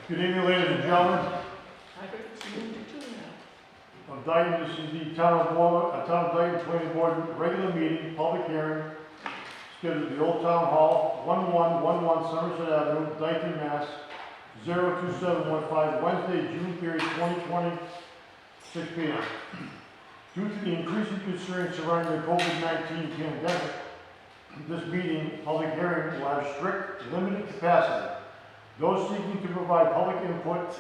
Good evening, ladies and gentlemen. I heard it's moved to now. I'm Dayton. This is the Town of Dayton Planning Board regular meeting, public hearing, scheduled at the Old Town Hall, 1111 Somerset Avenue, Dayton, Mass. 02715, Wednesday, June 30, 2020, 6 p.m. Due to the increasing concerns surrounding the COVID-19 pandemic, this meeting, public hearing, will have strict, limited capacity. Those seeking to provide public input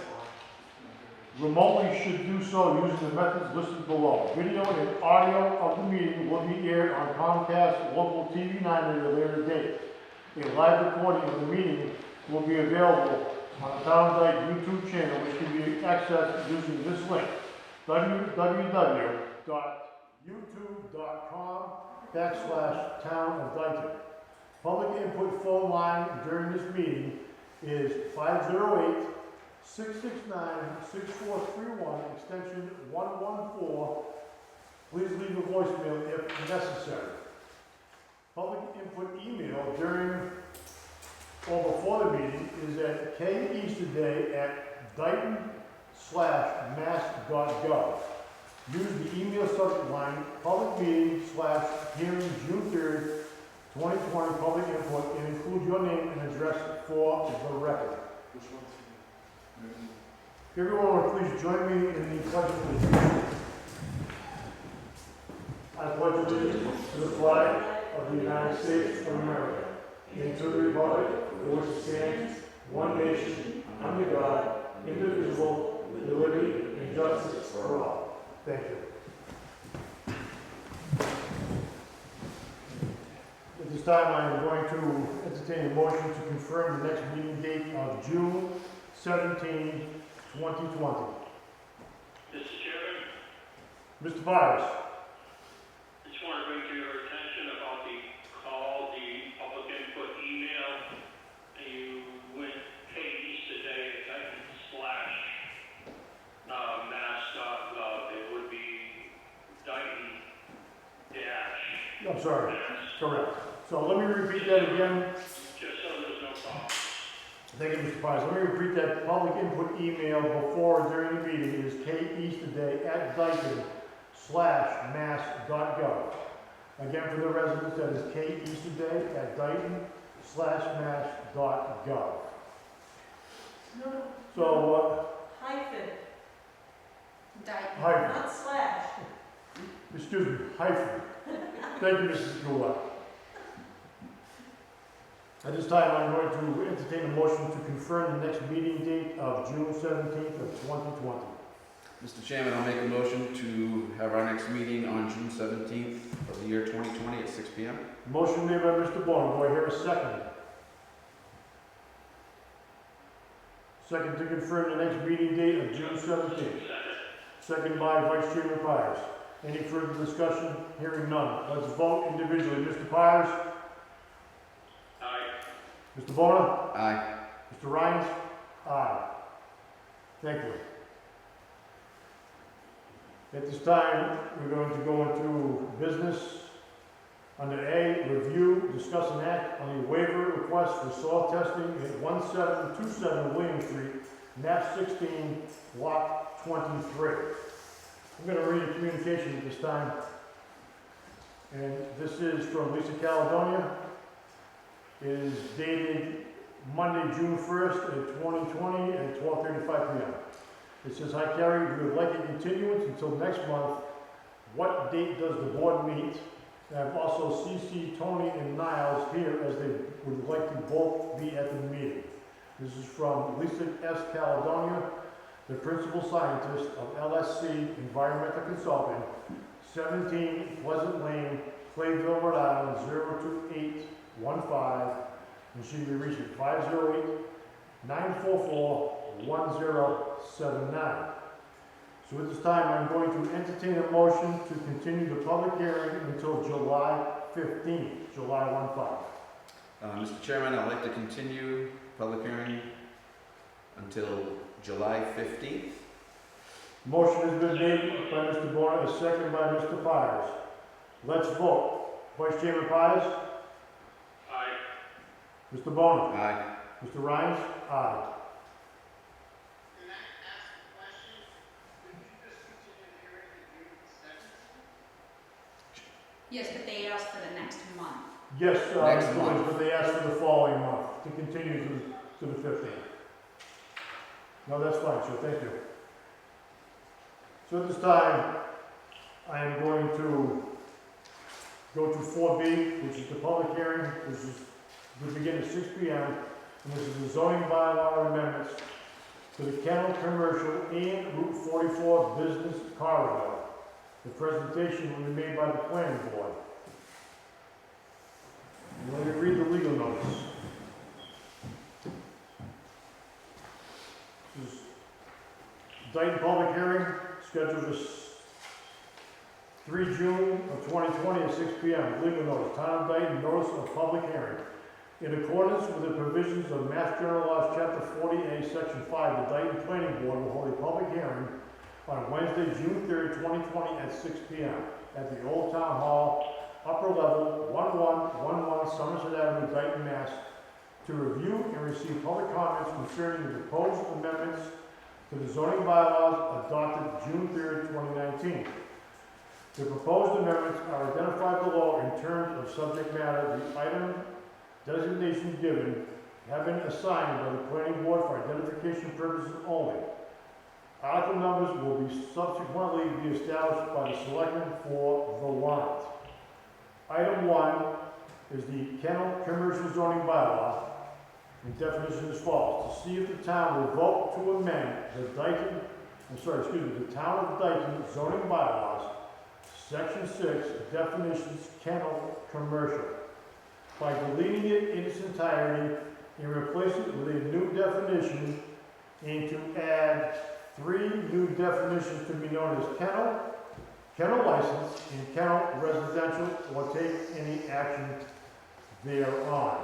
remotely should do so using the methods listed below. Video and audio of the meeting will be aired on Comcast Local TV 9 at a later date. A live recording of the meeting will be available on the Town of Dayton YouTube channel, which can be accessed using this link, www.youtube.com/Town of Dayton. Public input phone line during this meeting is 508-669-6431, extension 114. Please leave a voicemail if necessary. Public input email during or before the meeting is at keasterday@dayton/mass.gov. Use the email subject line, public meeting/hearing June 3rd, 2020 public input, and include your name and address for the record. Everyone will please join me in the pledge of allegiance. I pledge allegiance to the flag of the United States of America and to the republic for which it stands, one nation, under God, indivisible, with liberty and justice for all. Thank you. At this time, I am going to entertain a motion to confirm the next meeting date of June 17, 2020. Mr. Chairman, Mr. Byers. I just want to bring to your attention about the public input email. You went K-East today at Dayton/mass.gov. It would be Dayton- I'm sorry. Correct. So let me repeat that again. just so there's no problem. Thank you, Mr. Byers. Let me repeat that public input email before and during the meeting is keasterday@dayton/mass.gov. Again, for the residents, that is keasterday@dayton/mass.gov. No, So, hyphen. Dayton, Hyphen. not slash. excuse me, hyphen. Thank you, Mrs. Gula. At this time, I'm going to entertain a motion to confirm the next meeting date of June 17th of 2020. Mr. Chairman, I'll make a motion to have our next meeting on June 17th of the year 2020 at 6 p.m. Motion made by Mr. Bono. Do I hear a second? Second to confirm the next meeting date of June 17th. Second by Vice Chairman Byers. Any further discussion? Hearing none. Let's vote individually. Mr. Byers? Aye. Mr. Bono? Aye. Mr. Rhines? Aye. Thank you. At this time, we're going to go into business. Under A, review, discuss and act on a waiver request for soil testing at 1727 William Street, map 16, lot 23. I'm going to read a communication at this time. And this is from Lisa Caledonia. It is dated Monday, June 1st, 2020 at 12:35 p.m. It says, "Hi Carrie, we would like a continuance until next month. What date does the board meet? And I've also CC'd Tony and Niles here as they would like to both be at the meeting." This is from Lisa S. Caledonia, the principal scientist of LSC Environmental Consulting, 17 Pleasant Lane, Clayville, Rhode Island, 02815. And she can be reached at 508-944-1079. So at this time, I'm going to entertain a motion to continue the public hearing until July 15th, July 15. Mr. Chairman, I'd like to continue public hearing until July 15th. Motion has been made by Mr. Bourne, a second by Mr. Byers. Let's vote. Vice Chairman Byers? Aye. Mr. Bono? Aye. Mr. Rhines? Aye. Yes, but they asked for the next month. Yes, Next Mr. month. Woods, but they asked for the following month to continue to the 15th. No, that's fine, sir, thank you. So at this time, I am going to go to 4B, which is the public hearing, which is, will begin at 6 p.m. And this is the zoning bylaw amendments to the kennel, commercial, and Route 44 business corridor. The presentation will be made by the planning board. Let me read the legal notice. This is Dayton public hearing, scheduled for 3 June of 2020 at 6 p.m. Legal notice, Town of Dayton, notice of public hearing. In accordance with the provisions of Mass General Laws, Chapter 40A, Section 5, the Dayton Planning Board will hold a public hearing on Wednesday, June 3rd, 2020 at 6 p.m. at the Old Town Hall, upper level, 1111 Somerset Avenue, Dayton, Mass., to review and receive public comments concerning the proposed amendments to the zoning bylaws adopted June 3rd, 2019. The proposed amendments are identified below in terms of subject matter. The item designations given have been assigned by the planning board for identification purposes only. Article numbers will be subsequently be established by the selectmen for the warrant. Item 1 is the kennel commercial zoning bylaw, and definition as follows. To see if the town will vote to amend the the town of Dayton zoning bylaws, Section 6, definitions kennel commercial, by deleting it in its entirety and replace it with a new definition, and to add 3 new definitions to be known as kennel, kennel license, and kennel residential, or take any action thereon.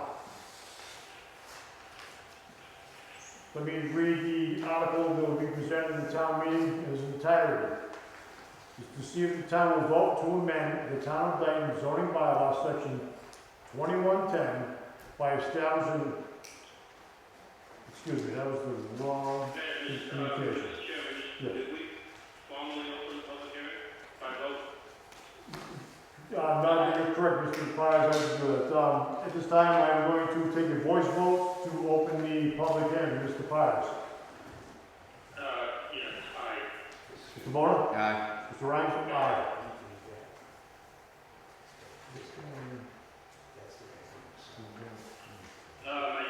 Let me read the article that will be presented in the town meeting in its entirety. It's to see if the town will vote to amend the Town of Dayton zoning bylaw, Section 2110, by establishing, excuse me, that was the wrong communication. Mr. Chairman, Yes. did we formally open the public hearing by vote? No, you're correct, Mr. Pires, I didn't do it. At this time, I'm going to take a voice vote to open the public hearing. Mr. Pires. Yes, aye. Mr. Bono? Aye. Mr. Ryan? Aye.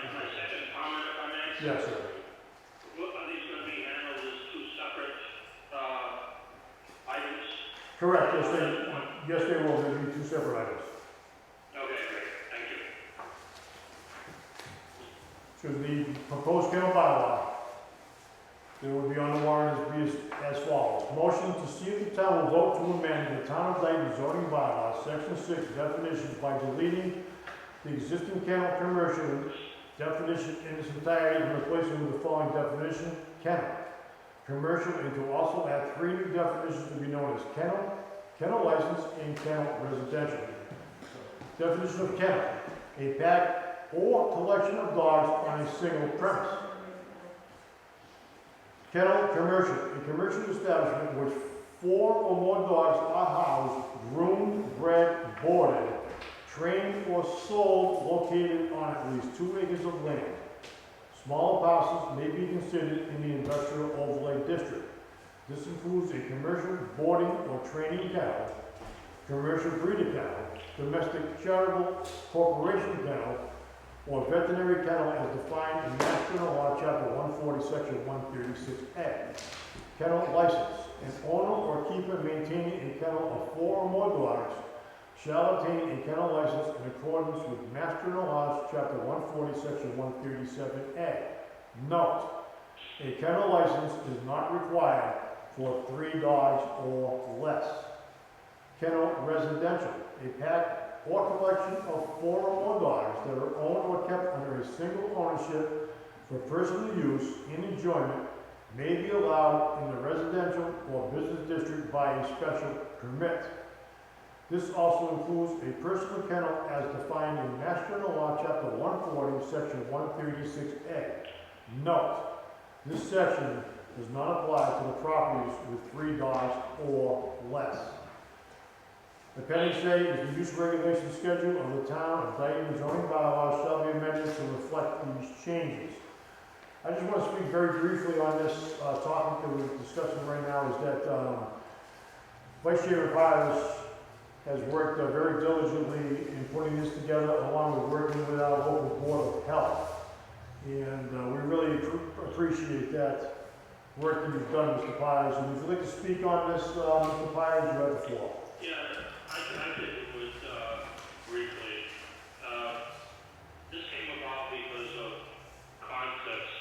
My second comment, if I may? Yes, sir. What, are these going to be handled as 2 separate, items? Correct, yes, they will. They'll be 2 separate items. Okay, great, thank you. So the proposed kennel bylaw, there will be on the warrant as follows. Motion to see if the town will vote to amend the Town of Dayton zoning bylaw, Section 6, definitions by deleting the existing kennel commercial definition in its entirety and replacing with the following definition: kennel commercial, and to also add 3 new definitions to be known as kennel, kennel license, and kennel residential. Definition of kennel: a pack or collection of dogs on a single premise. Kennel commercial: a commercial establishment in which 4 or more dogs are housed, groomed, bred, boarded, trained, or sold, located on at least 2 acres of land. Small parcels may be considered in the industrial overlay district. This includes a commercial boarding or training kennel, commercial breeder kennel, domestic charitable corporation kennel, or veterinary kennel as defined in Mass General Law, Chapter 140, Section 136A. Kennel license: an owner or keeper maintaining a kennel of 4 or more dogs shall obtain a kennel license in accordance with Mass General Laws, Chapter 140, Section 137A. Note: a kennel license is not required for 3 dogs or less. Kennel residential: a pack or collection of 4 or more dogs that are owned or kept under a single ownership for personal use and enjoyment may be allowed in the residential or business district by a special permit. This also includes a personal kennel as defined in Mass General Law, Chapter 140, Section 136A. Note: this section does not apply to the properties with 3 dogs or less. Appendix A is the use regulation schedule of the town of Dayton zoning bylaws shall be amended to reflect these changes. I just want to speak very briefly on this topic that we're discussing right now, is that Vice Chair Pires has worked very diligently in putting this together, along with working with our local Board of Health. And we really appreciate that work that you've done, Mr. Pires. And if you'd like to speak on this, Mr. Pires, you have the floor. Yeah, I think it was, briefly, this came about because of concepts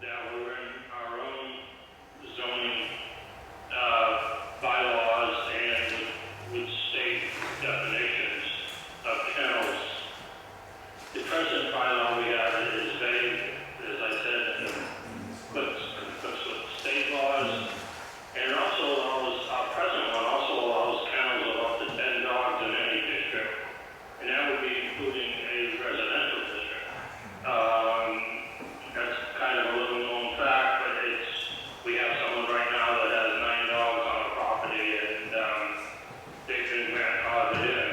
that were in our own zoning, bylaws and with state definitions of kennels. The present bylaw we have is vague, as I said, conflicts with state laws, and it also allows, our present one also allows kennels of up to 10 dogs in any district, and that would be including a residential district. That's kind of a little known fact, but we have someone right now that has 9 dogs on a property, and they've been grandfathered in.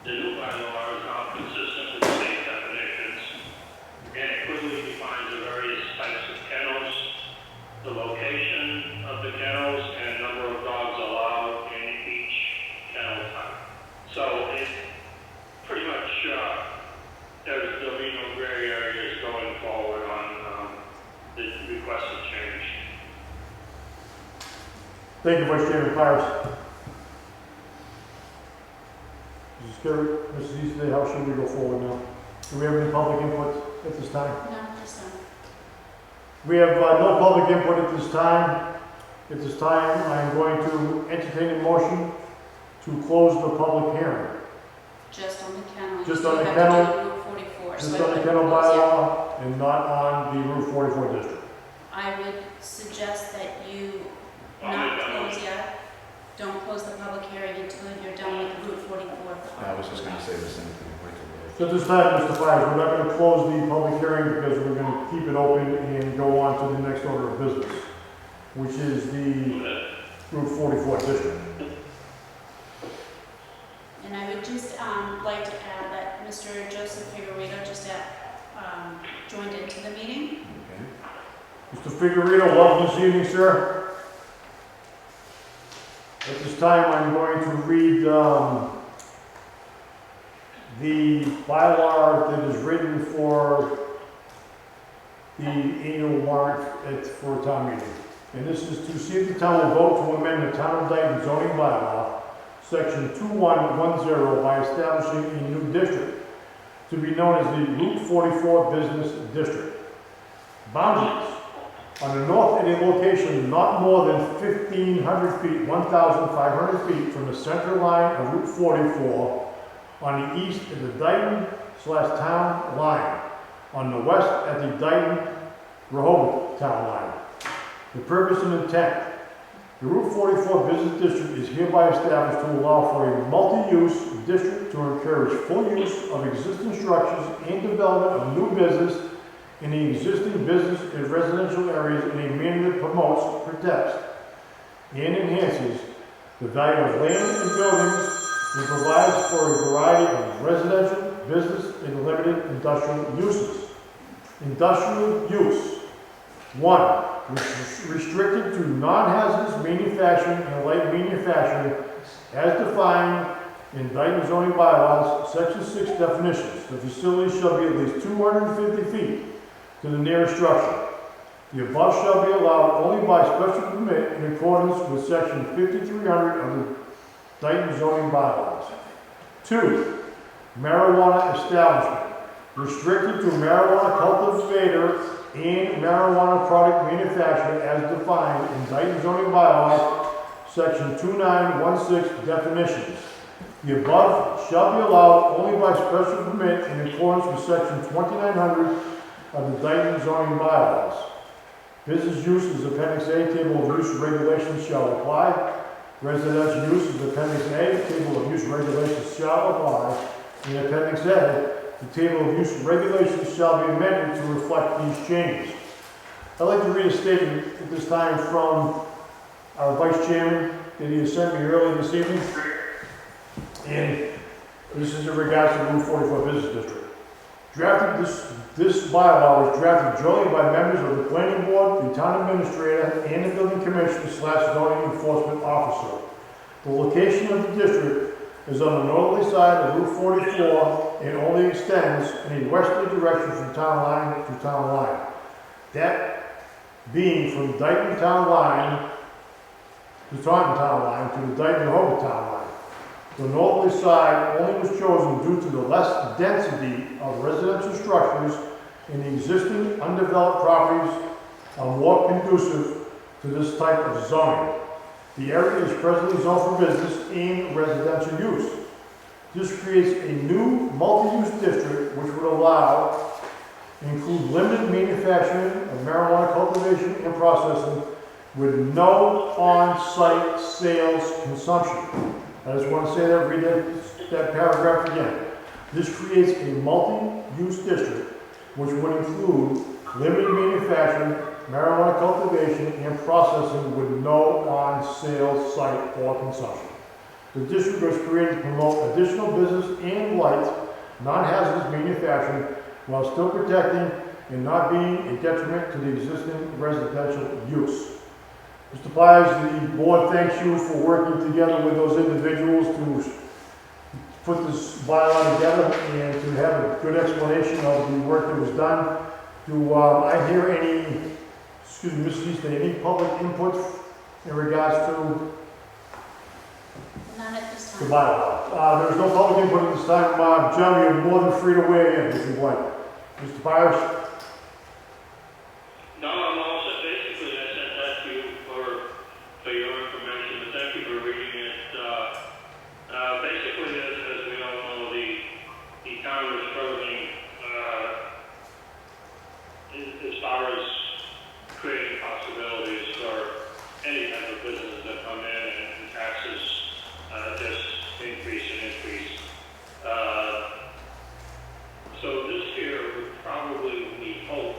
The new bylaw is not consistent with state definitions, and it clearly defines the various types of kennels, the location of the kennels, and number of dogs allowed in each kennel type. So it pretty much, there'll be no gray areas going forward on the requested change. Thank you, Vice Chairman Pires. Mrs. Carey, Mrs. Easterday, how should we go forward now? Do we have any public input at this time? No, just We have no public input at this time. At this time, I am going to entertain a motion to close the public hearing. just on the kennel. Just You on the have kennel? to do Route 44. Just so I on the would kennel close it. bylaw and not on the Route 44 district. I would suggest that you I'll not make that close motion. yet. Don't close the public hearing until you're done with Route 44. I was just gonna say the same thing. So at this time, Mr. Pires, we're not going to close the public hearing because we're going to keep it open and go on to the next order of business, which is the Route 44 district. And I would just like to add that Mr. Joseph Figueredo just joined into the meeting. Okay. Mr. Figueredo, welcome this evening, sir. At this time, I'm going to read the bylaw that is written for the annual warrant for a town meeting. And this is to see if the town will vote to amend the Town of Dayton zoning bylaw, section 2110, by establishing a new district to be known as the Route 44 Business District. Boundaries. On the north, at a location not more than 1,500 feet, 1,500 feet from the center line of Route 44, on the east at the Dayton/town line, on the west at the Dayton-Rehoboth town line. The purpose and intent. The Route 44 Business District is hereby established to allow for a multi-use district to encourage full use of existing structures and development of new business in the existing business and residential areas in a manner that promotes, protects, and enhances the value of land and buildings, and provides for a variety of residential, business, and limited industrial uses. Industrial use. 1. Restricted to non-hazardous manufacturing and light manufacturing as defined in Dayton zoning bylaws, section 6 definitions. The facility shall be at least 250 feet to the nearest structure. The above shall be allowed only by special permit in accordance with section 5300 of the Dayton zoning bylaws. 2. Marijuana establishment. Restricted to marijuana cultivator and marijuana product manufacturer as defined in Dayton zoning bylaws, section 2916 definitions. The above shall be allowed only by special permit in accordance with section 2900 of the Dayton zoning bylaws. Business use is appendix A, table of use regulations shall apply. Residential use is appendix A, table of use regulations shall apply. In appendix A, the table of use regulations shall be amended to reflect these changes. I'd like to read a statement at this time from our Vice Chairman that he has sent me earlier this evening. And this is in regards to Route 44 Business District. Drafted this bylaw was drafted jointly by members of the planning board, the town administrator, and the building commissioner / zoning enforcement officer. The location of the district is on the northerly side of Route 44 and only extends in a westerly direction from town line to town line. That being from Dayton town line to Taunton town line to the Dayton Rehoboth town line. The northerly side only was chosen due to the less density of residential structures in the existing undeveloped properties are more conducive to this type of zoning. The area is presently zoned for business and residential use. This creates a new multi-use district which would allow include limited manufacturing of marijuana cultivation and processing with no on-site sales consumption. I just want to say that, read that paragraph again. This creates a multi-use district which would include limited manufacturing, marijuana cultivation, and processing with no on-sale site or consumption. The district was created to promote additional business and light, non-hazardous manufacturing while still protecting and not being a detriment to the existing residential use. Mr. Byers, the board thanks you for working together with those individuals to put this bylaw together and to have a good explanation of the work that was done. Do I hear any, excuse me, Mrs. Easton, any public input in regards to None at this the time. bylaw? There's no public input at this time. John, you're more than free to weigh in if you'd like. Mr. Byers? No, I'm all set. Basically, I sent that to you for your information, but thank you for reading it. Basically, as we all know, the town is struggling as far as creating possibilities for any type of business that come in, and taxes just increase and increase. So this year would probably, we hope,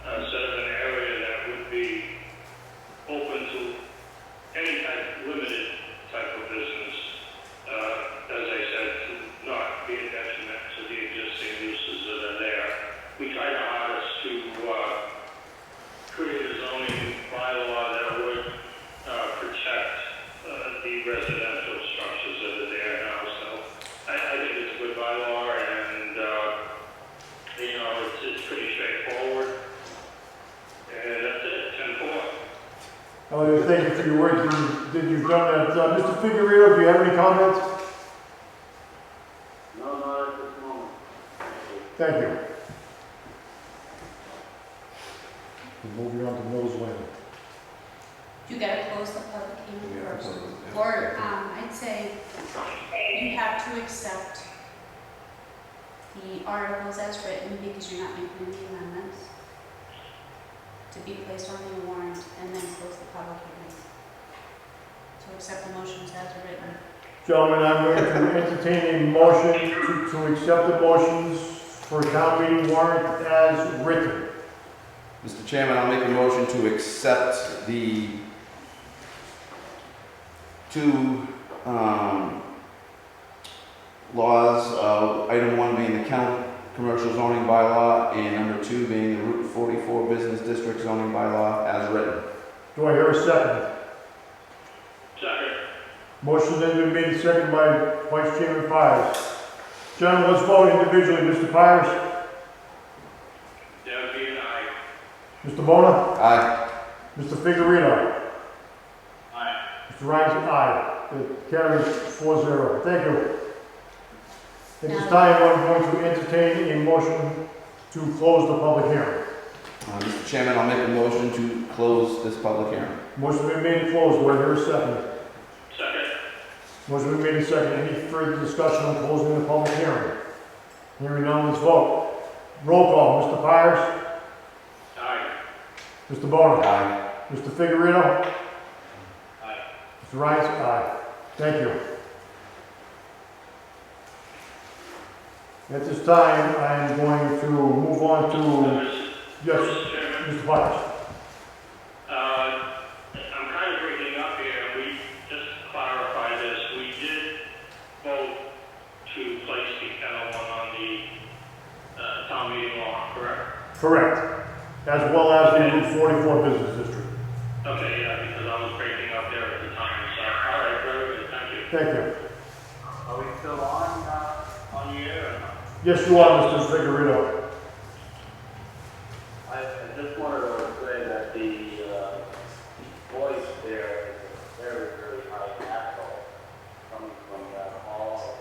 set up an area that would be open to any type, limited type of business. As I said, to not be a detriment to the existing uses that are there. We tried our hardest to create a zoning bylaw that would protect the residential structures that are there now. So I think it's a good bylaw, and you know, it's pretty straightforward. And that's it, 10-4. Oh, thank you for your work. You've done that. Mr. Figueredo, do you have any comments? No, not at this moment. Thank you. Moving on to Mills Lane. You gotta close the public hearing Yeah, first. yeah. Or, I'd say you have to accept the articles as written because you're not making any amendments to be placed on the warrant and then close the public hearing. So accept the motions as written. Gentlemen, I'm going to entertain a motion to accept the motions for town meeting warrant as written. Mr. Chairman, I'll make a motion to accept the two laws, item 1 being the kennel commercial zoning bylaw, and number 2 being the Route 44 business district zoning bylaw as written. Do I hear a second? Second. Motion then been made second by Vice Chairman Pires. Gentlemen, let's vote individually. Mr. Pires? Debbie and I. Mr. Bona? Aye. Mr. Figueredo? Aye. Mr. Ryan, aye. It carries 4-0. Thank you. At this time, I'm going to entertain a motion to close the public hearing. Mr. Chairman, I'll make a motion to close this public hearing. Motion been made and closed. Do I hear a second? Second. Motion been made and second. Any further discussion on closing the public hearing? Hearing none, let's vote. Roll call. Mr. Pires? Aye. Mr. Bona? Aye. Mr. Figueredo? Aye. Mr. Ryan? Aye. Thank you. At this time, I am going to move on to, yes, Mr. Chairman. Mr. Pires. I'm kind of breaking up here. We just clarify this. We did vote Correct. As well as the Route 44 Business District. Okay, yeah, because I was breaking up there at the time, so, all right, very good, thank you. Thank you. Are we still on the air or not? Yes, you are, Mr. Figueredo. I just wanted to say that the voice there is a very, very high echo coming from that hall.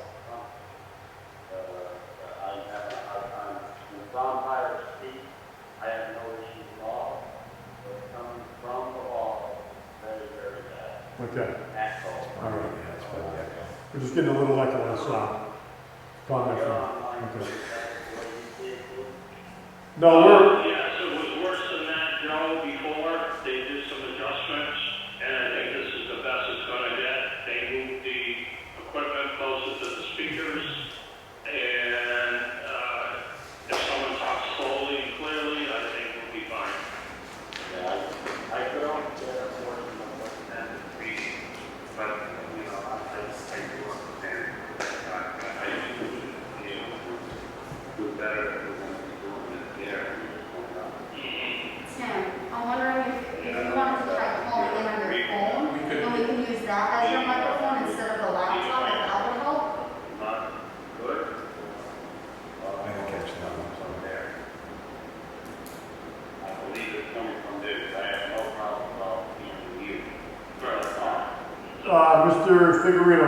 I'm having a hard time. When vampires speak, I have no issues at all. But coming from the hall, very, very bad Okay, echo. all right. We're just getting a little echo on the sound. Comment You're from, online, okay. is that the way you see it? No, we're, Yes, it was worse than that, Joe, before. They did some adjustments, and I think this is the best it's gonna get. They moved the equipment closer to the speakers, and, if someone talks slowly and clearly, I think we'll be fine. Yeah, I could only get a portion of what's meant to be, but, you know, I do understand. I think we should be able to do better if we're gonna be doing it there. Sam, I'm wondering if you wanted to try calling in on your phone, and we can use that as your microphone instead of the laptop, if that would help. Not good. I didn't catch that one. From there. I believe it's coming from this. I have no problem about hearing you. First off. Mr. Figueredo,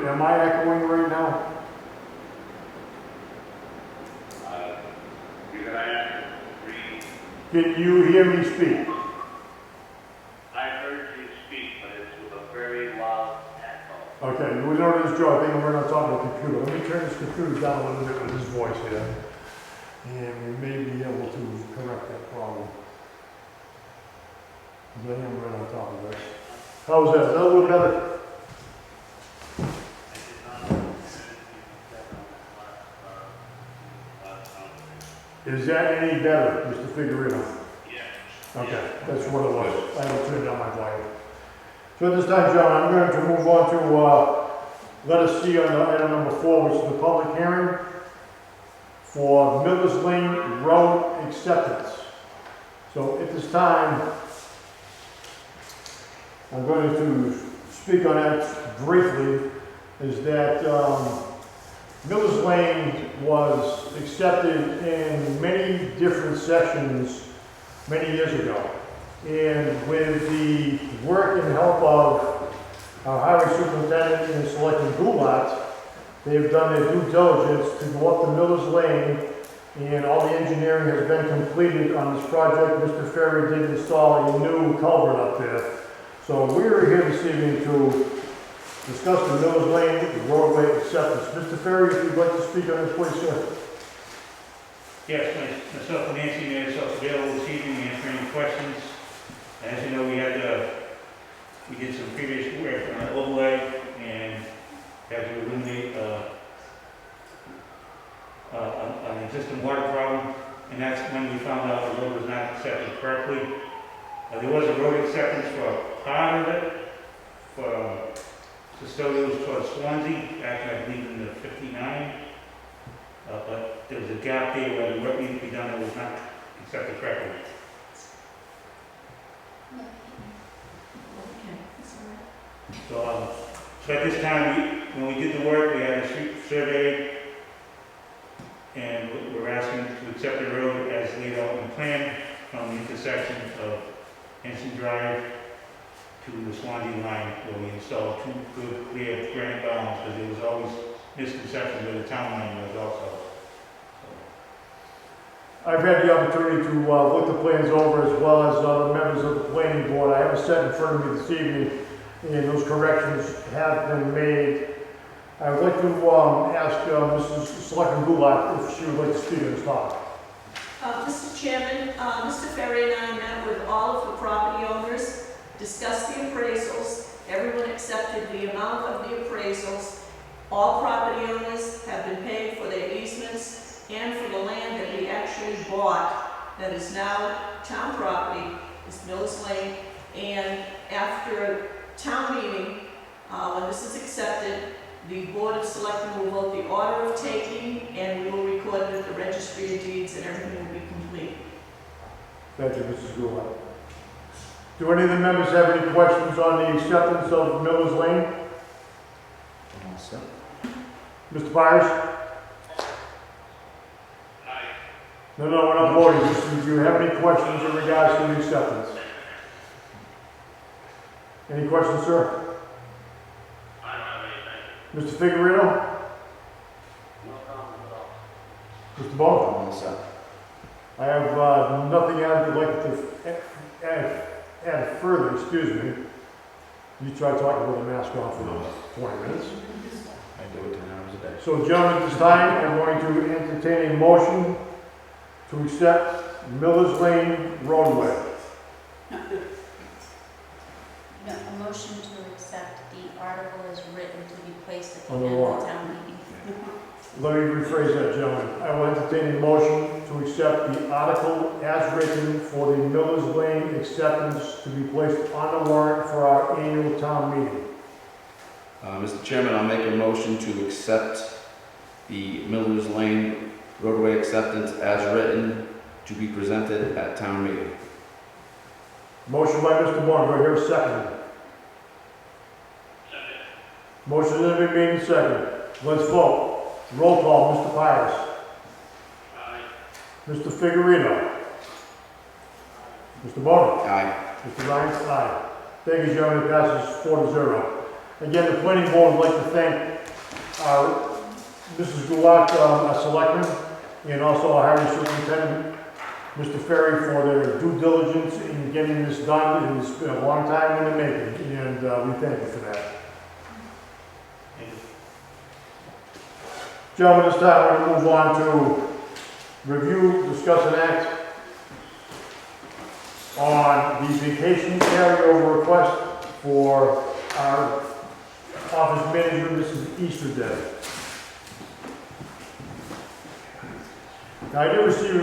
am I echoing right now? You're gonna have to read. Can you hear me speak? I heard you speak, but it's with a very loud echo. Okay, we know this, Joe, I think we're not talking about computer. Let me turn this computer down a little bit with this voice here. And we may be able to correct that problem. I am right on top of it. How's that? Is that a little better? I did not know anything said on that last conversation. Is that any better, Mr. Figueredo? Yeah. Okay, that's what it was. I haven't turned down my volume. So at this time, John, I'm going to move on to, let us see on item number 4, which is the public hearing for Miller's Lane Road acceptance. So at this time, I'm going to speak on that briefly, is that Miller's Lane was accepted in many different sections many years ago. And with the work and help of our highway superintendent and Selectman Goulart, they've done their due diligence to go up to Miller's Lane, and all the engineering has been completed on this project. Mr. Ferry did install a new culvert up there. So we're here this evening to discuss the Miller's Lane roadway acceptance. Mr. Ferry, if you'd like to speak on this, please, sir. Yes, myself and Nancy made ourselves available this evening to answer any questions. As you know, we did some previous work on an overlay and had to eliminate an existing water problem, and that's when we found out the road was not accepted correctly. There was a road acceptance for part of it, for custodials towards Swansea, actually I believe in the 59. But there was a gap there where the work needed to be done that was not accepted correctly. So at this time, when we did the work, we had a street surveyed, and we're asking to accept the road as laid out in the plan from the intersection of Henson Drive to the Swansea line, where we installed 2 good clear granite bounds, because there was always misconception where the town line was also. I've had the opportunity to look the plans over, as well as other members of the planning board. I have a set in front of me this evening, and those corrections have been made. I would like to ask Mrs. Selectman Goulart if she would like to speak on this topic. Mr. Chairman, Mr. Ferry and I met with all of the property owners, discussed the appraisals. Everyone accepted the amount of the appraisals. All property owners have been paid for their easements and for the land that we actually bought that is now town property, is Miller's Lane. And after a town meeting, when this is accepted, the Board of Selectmen will vote the order of taking, and we will record it at the Registry of Deeds, and everything will be complete. Thank you, Mrs. Goulart. Do any of the members have any questions on the acceptance of Miller's Lane? I'm all set. Mr. Byers? Aye. No, we're not voting. Just, do you have any questions in regards to the acceptance? Any questions, sir? I don't have anything. Mr. Figurino? No comment at all. Mr. Bone? I'm all set. I have nothing I'd like to add further, excuse me. You try talking with a mask on for 20 minutes. I do it 10 hours a day. So gentlemen, at this time, I'm going to entertain a motion to accept Miller's Lane roadway. No, a motion to accept the article as written to be placed at the On the end of warrant. the town meeting. Let me rephrase that, gentlemen. I will entertain a motion to accept the article as written for the Miller's Lane acceptance to be placed on the warrant for our annual town meeting. Mr. Chairman, I'll make a motion to accept the Miller's Lane roadway acceptance as written to be presented at town meeting. Motion by Mr. Bourne, do I hear a second? Second. Motion has been made and seconded. Let's vote. Roll call, Mr. Pires. Aye. Mr. Figurino. Mr. Bourne. Aye. Mr. Ryan, aye. Thank you, gentlemen, it passes 4-0. Again, the planning board would like to thank our Mrs. Goulart, our selectman, and also our highway superintendent, Mr. Ferry, for their due diligence in getting this done. It's been a long time in the making, and we thank you for that. Gentlemen, this time we're going to move on to review, discuss, and act on the vacation carryover request for our office manager, Mrs. Easterday. Now, I did receive a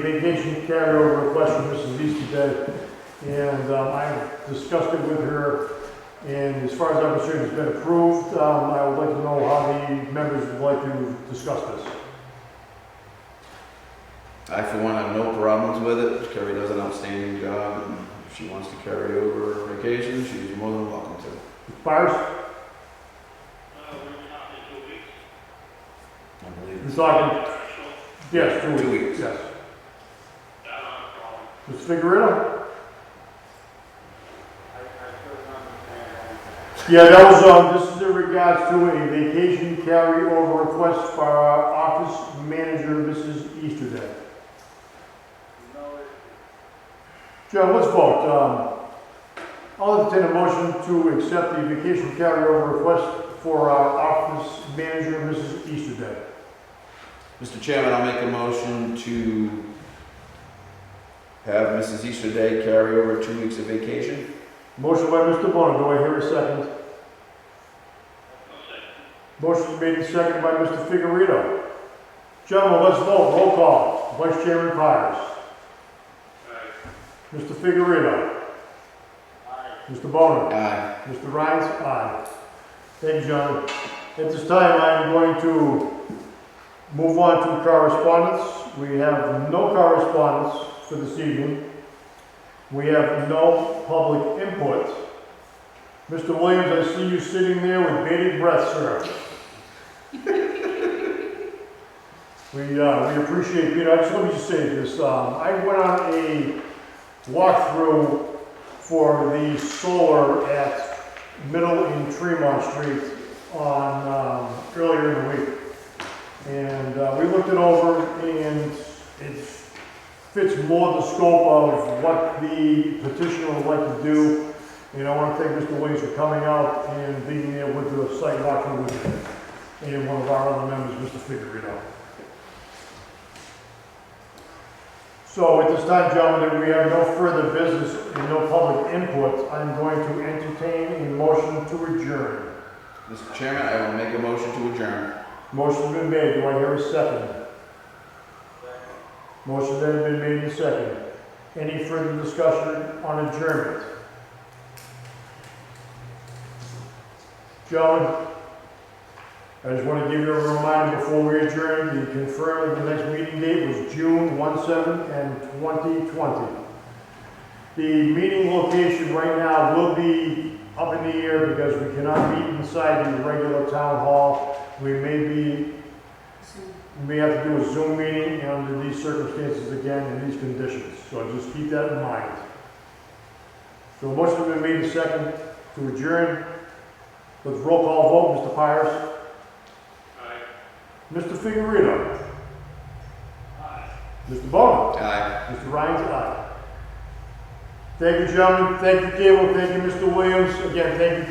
vacation carryover request from Mrs. Easterday, and I discussed it with her, and as far as I'm concerned, it's been approved. I would like to know how the members would like to discuss this. I, for one, have no problems with it. Carrie does an outstanding job, and if she wants to carry over her vacation, she's more than welcome to. Byers? We're talking 2 weeks. I believe You're it's talking, yes, 2 weeks. 2 weeks. Yes. That's not a problem. Mr. Figurino? I Yeah, that was, this is in regards to a vacation carryover request for our office manager, Mrs. Easterday. Joe, let's vote. I'll entertain a motion to accept the vacation carryover request for our office manager, Mrs. Easterday. Mr. Chairman, I'll make a motion to have Mrs. Easterday carry over 2 weeks of vacation. Motion by Mr. Bono, do I hear a second? Motion made and seconded by Mr. Figurino. Gentlemen, let's vote. Roll call. Vice Chairman Pires. Mr. Figurino. Mr. Bono. Aye. Mr. Rhines. Aye. Thank you, gentlemen. At this time, I'm going to move on to correspondence. We have no correspondence for this evening. We have no public input. Mr. Williams, I see you sitting there with bated breath, sir. We appreciate Peter. Let me just say this. I went on a walkthrough for the solar at Middle and Tremont Street on earlier in the week. And we looked it over, and it fits more the scope of what the petitioner would like to do. And I want to thank Mr. Williams for coming out and being there with the site walkthrough with me. And one of our other members, Mr. Figurino. So at this time, gentlemen, we have no further business and no public input. I'm going to entertain a motion to adjourn. Mr. Chairman, I will make a motion to adjourn. Motion's been made. Do I hear a second? Motion then been made and seconded. Any further discussion on adjournment? Gentlemen, I just want to give you a reminder before we adjourn, the confirmed the next meeting date was June 17 and 2020. The meeting location right now will be up in the air because we cannot meet inside the regular town hall. We may have to do a Zoom meeting under these circumstances again in these conditions. So just keep that in mind. So a motion has been made and second to adjourn. Let's roll call vote. Mr. Pires? Aye. Mr. Figurito? Aye. Mr. Bowman? Aye. Mr. Ryan's aye. Thank you, gentlemen. Thank you, Cable. Thank you, Mr. Williams. Again, thank you.